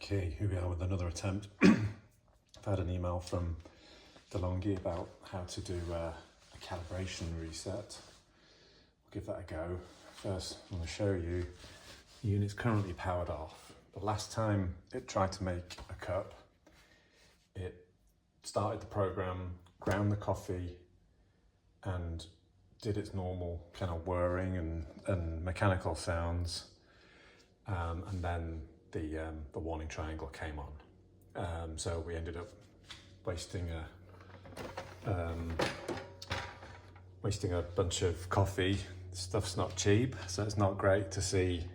Okay, here we are with another attempt. I've had an email from DeLonghi about how to do a calibration reset. We'll give that a go. First, I'm going to show you the unit's currently powered off. The last time it tried to make a cup, it started the program, ground the coffee, and did its normal kind of whirring and mechanical sounds, and then the warning triangle came on. So we ended up wasting a bunch of coffee. Stuff's not cheap, so it's not great to see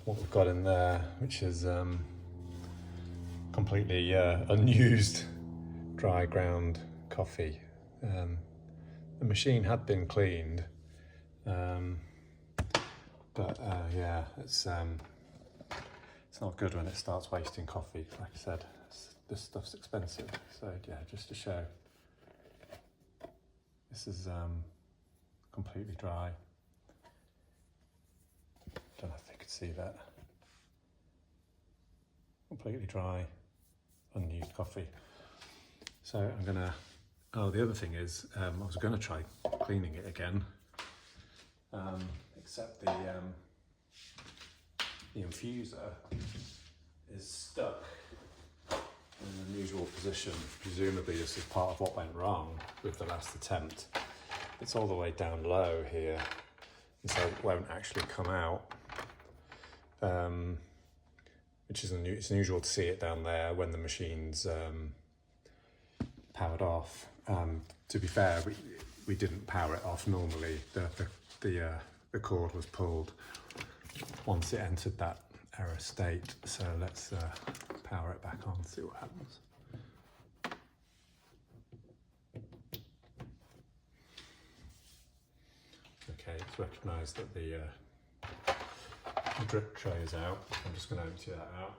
what we've got in there, which is completely unused dry ground coffee. The machine had been cleaned, but yeah, it's not good when it starts wasting coffee. Like I said, this stuff's expensive. So yeah, just to show, this is completely dry. Don't know if they could see that. Completely dry, unused coffee. So I'm gonna, the other thing is, I was gonna try cleaning it again, except the infuser is stuck in an unusual position. Presumably this is part of what went wrong with the last attempt. It's all the way down low here, and so it won't actually come out, which is it's unusual to see it down there when the machine's powered off. To be fair, we didn't power it off normally. The cord was pulled once it entered that error state. So let's power it back on, see what happens. Okay, it's recognised that the drip tray is out. I'm just going to empty that out.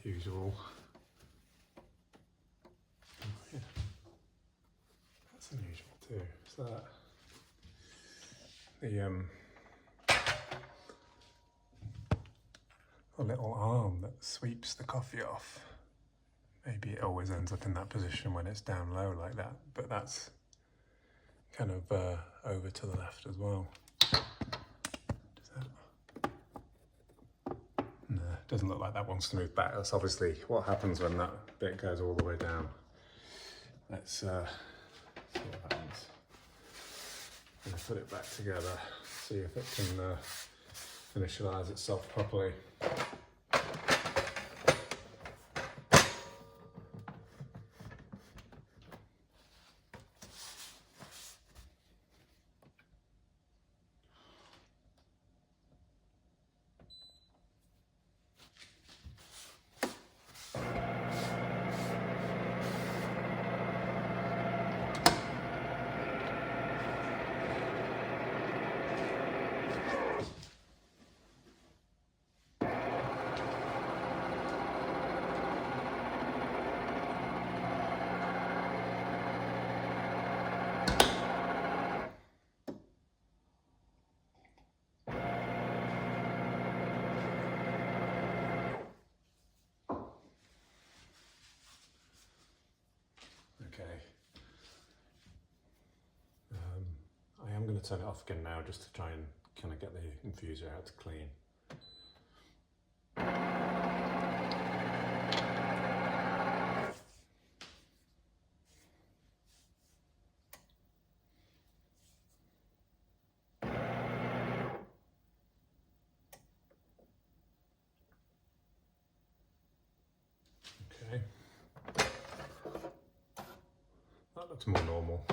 Usual. Oh, yeah. That's unusual too. So the little arm that sweeps the coffee off. Maybe it always ends up in that position when it's down low like that, but that's kind of over to the left as well. Doesn't look like that wants to move back. That's obviously what happens when that bit goes all the way down. Let's see what happens. I'm gonna put it back together, see if it can initialize itself properly. Okay. I am going to turn it off again now just to try and kind of get the infuser out to clean. Okay. That looks more normal.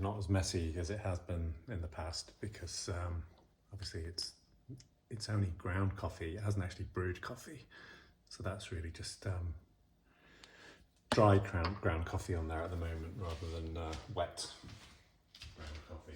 not as messy as it has been in the past, because obviously it's only ground coffee. It hasn't actually brewed coffee, so that's really just dry ground coffee on there at the moment, rather than wet ground coffee.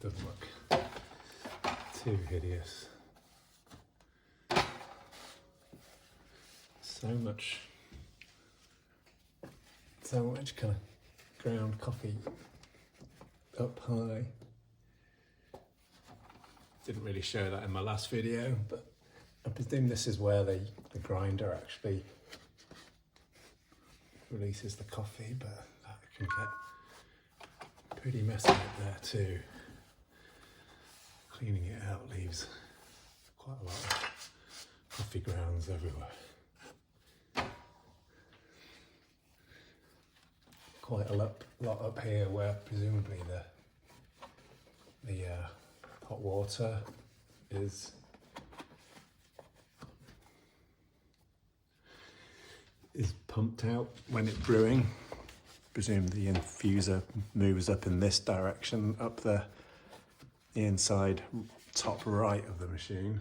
Doesn't look too hideous. So much kind of ground coffee up high. Didn't really show that in my last video, but I presume this is where the grinder actually releases the coffee, but that can get pretty messy up there too. Cleaning it out leaves quite a lot of coffee grounds everywhere. Quite a lot up here where presumably the hot water is pumped out when it's brewing. Presume the infuser moves up in this direction, up the inside top right of the machine.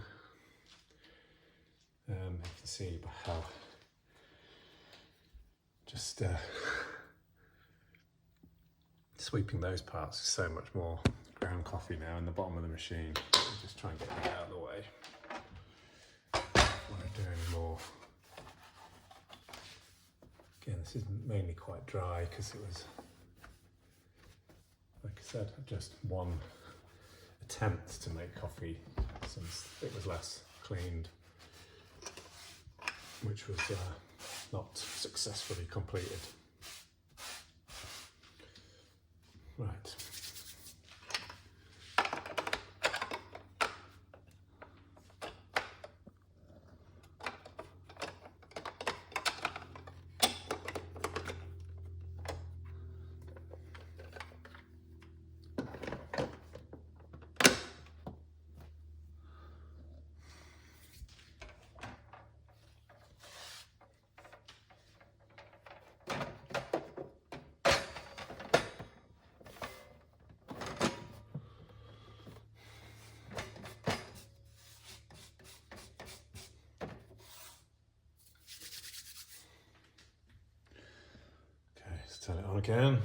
You can see how just sweeping those parts is so much more ground coffee now in the bottom of the machine. I'll just try and get that out of the way. Won't do any more. Again, this is mainly quite dry because it was, like I said, just one attempt to make coffee since it was last cleaned, which was not successfully completed. Right. Turn it on again.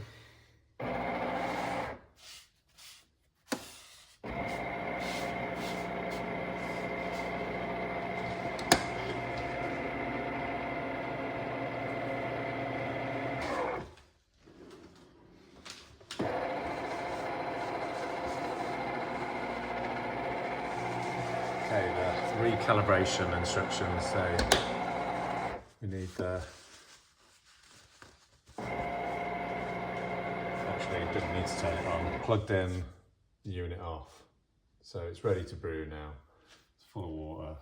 Okay, the recalibration instructions say we need the didn't need to turn it on. Plugged in, unit off. So it's ready to brew now. It's full of water.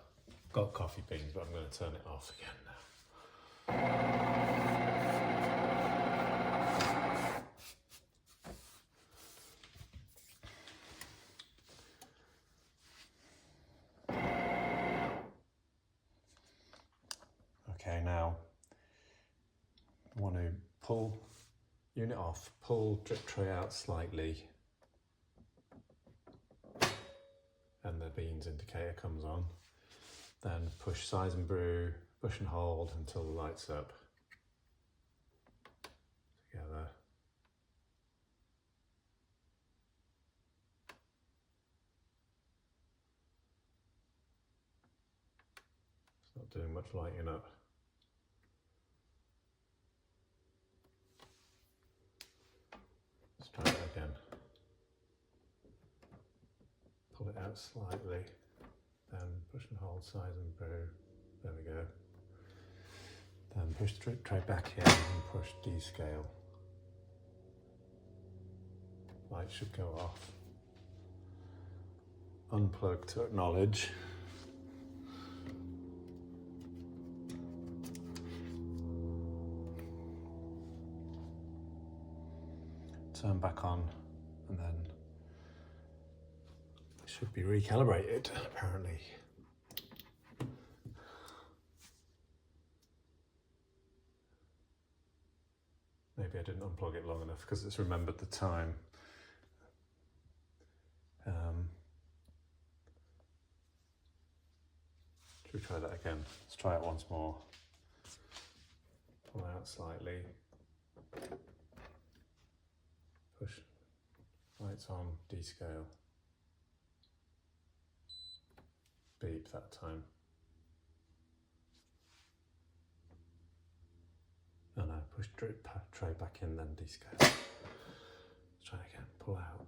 Got coffee beans, but I'm going to turn it off again now. Okay, now I want to pull unit off, pull drip tray out slightly, and the beans indicator comes on. Then push size and brew, push and hold until the light's up. Together. Not doing much lighting up. Let's try that again. Pull it out slightly, then push and hold size and brew. There we go. Then push the tray back in and push descale. Light should go off. Unplug to acknowledge. Turn back on, and then it should be recalibrated, apparently. Maybe I didn't unplug it long enough because it's remembered the time. Should we try that again? Let's try it once more. Pull out slightly. Push, lights on, descale. Beep that time. No, push tray back in, then descale. Let's try again, pull out.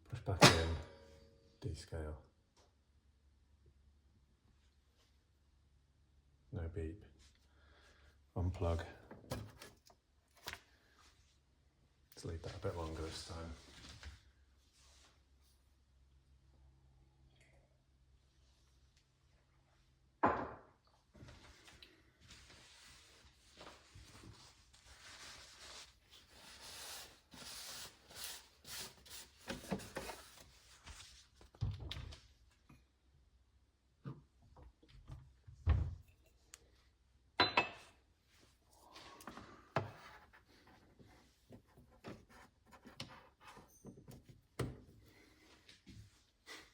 Push back in, descale. No beep. Unplug. Let's leave that a bit longer this time.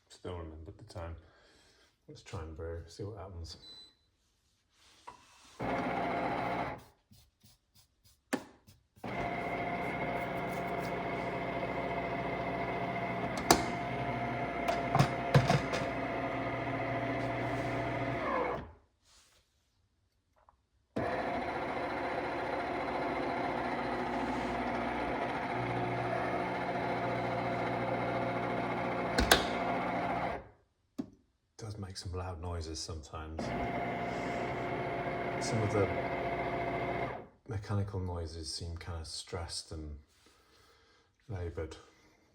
Still remembered the time. Let's try and brew, see what happens. Does make some loud noises sometimes. Some of the mechanical noises seem kind of stressed and laboured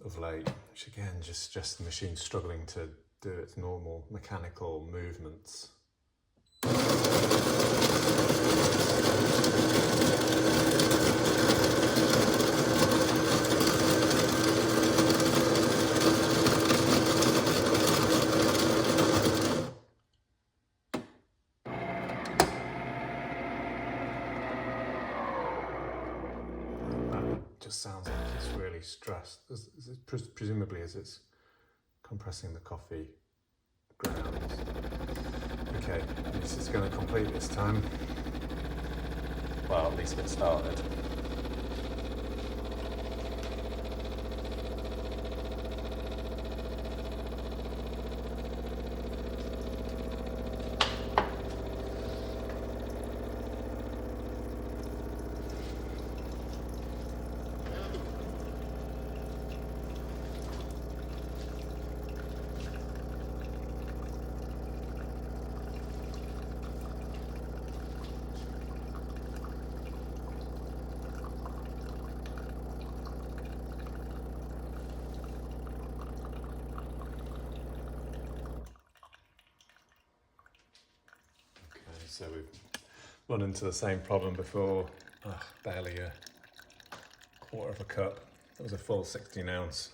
of late, which again just suggests the machine's struggling to do its normal mechanical movements. Just sounds like it's really stressed, presumably as it's compressing the coffee grounds. Okay, this is going to complete this time. Well, at least get started. So we've run into the same problem before. Barely a quarter of a cup. That was a full 16 ounce.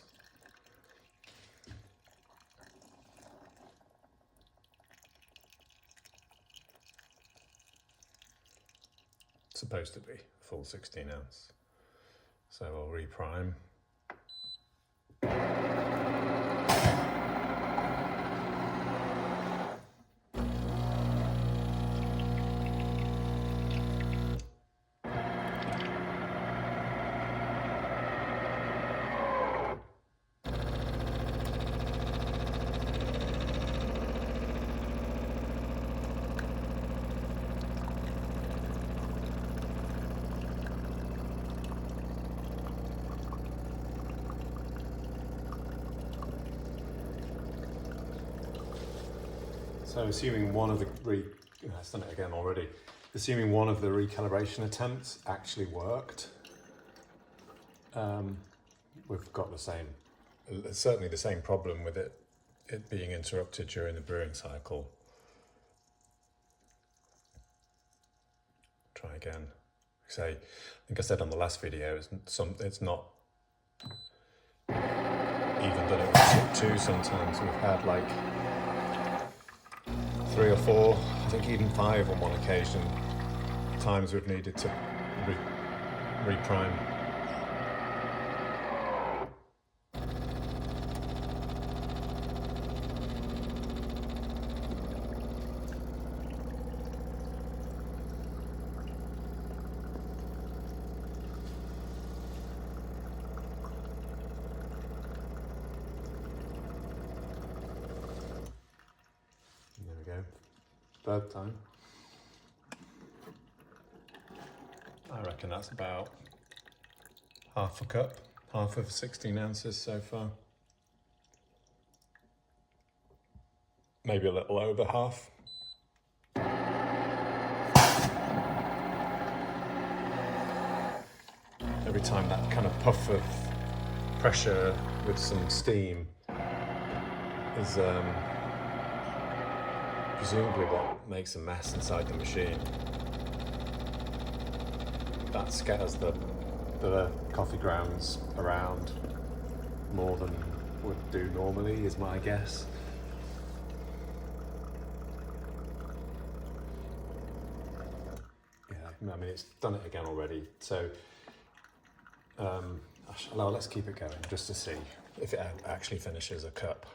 Supposed to be a full 16 ounce. So I'll reprime. So assuming one of the I've done it again already. Assuming one of the recalibration attempts actually worked, we've got the same, certainly the same problem with it being interrupted during the brewing cycle. Try again. I think I said on the last video, it's not even done it with tip 2 sometimes. We've had like 3 or 4, I think even 5 on one occasion, times we've needed to reprime. There we go. Third time. I reckon that's about half a cup, half of 16 ounces so far. Maybe a little over half. Every time that kind of puff of pressure with some steam is presumably what makes a mess inside the machine. That scatters the coffee grounds around more than would do normally, is my guess. Yeah, I mean, it's done it again already, so let's keep it going just to see if it actually finishes a cup.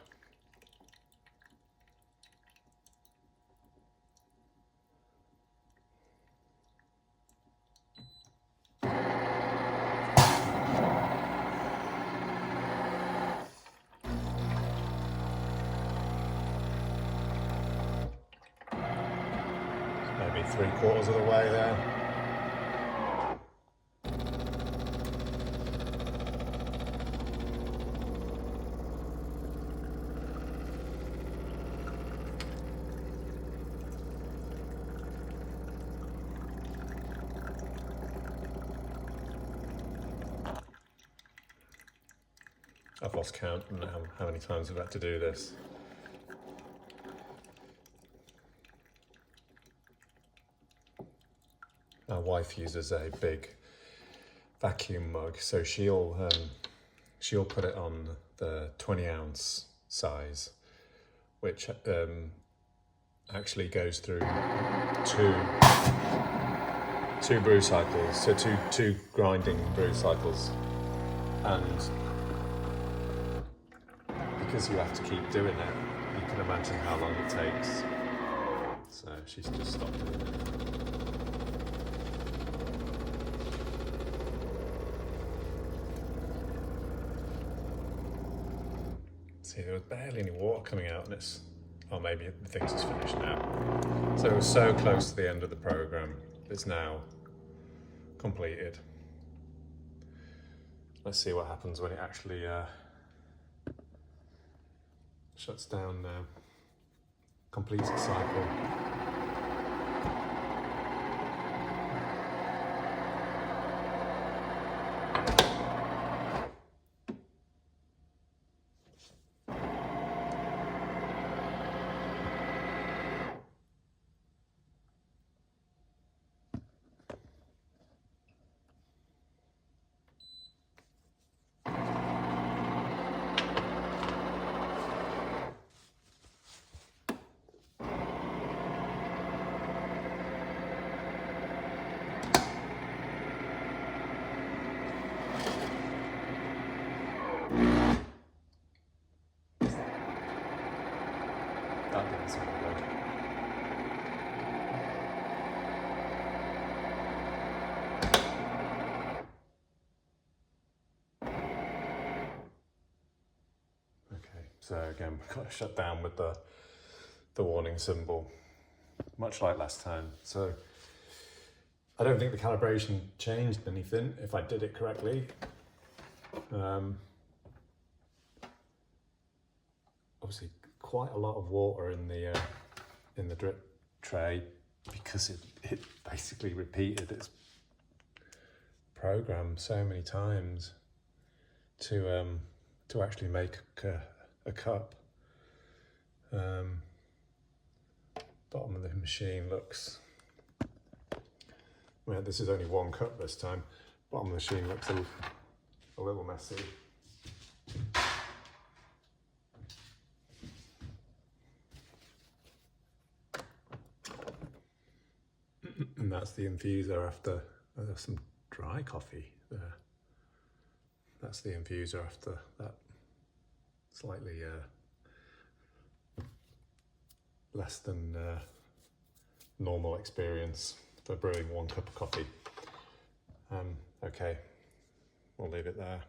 Maybe 3/4 of the way there. I've lost count on how many times we've had to do this. My wife uses a big vacuum mug, so she'll put it on the 20-ounce size, which actually goes through two brew cycles, so two grinding brew cycles, and because you have to keep doing it, you can imagine how long it takes. So she's just stopped doing it. See, there was barely any water coming out, and it's, oh, maybe the thing's just finished now. So it was so close to the end of the program. It's now completed. Let's see what happens when it actually shuts down now. Completes the cycle. That didn't sound good. Okay, so again, we've got to shut down with the warning symbol, much like last time. So I don't think the calibration changed anything if I did it correctly. Obviously quite a lot of water in the in the drip tray because it basically repeated its program so many times to actually make a cup. Bottom of the machine looks, well, this is only one cup this time. Bottom of the machine looks a little messy. And that's the infuser after, there's some dry coffee there. That's the infuser after that slightly less than normal experience for brewing 1 cup of coffee. Okay, we'll leave it there.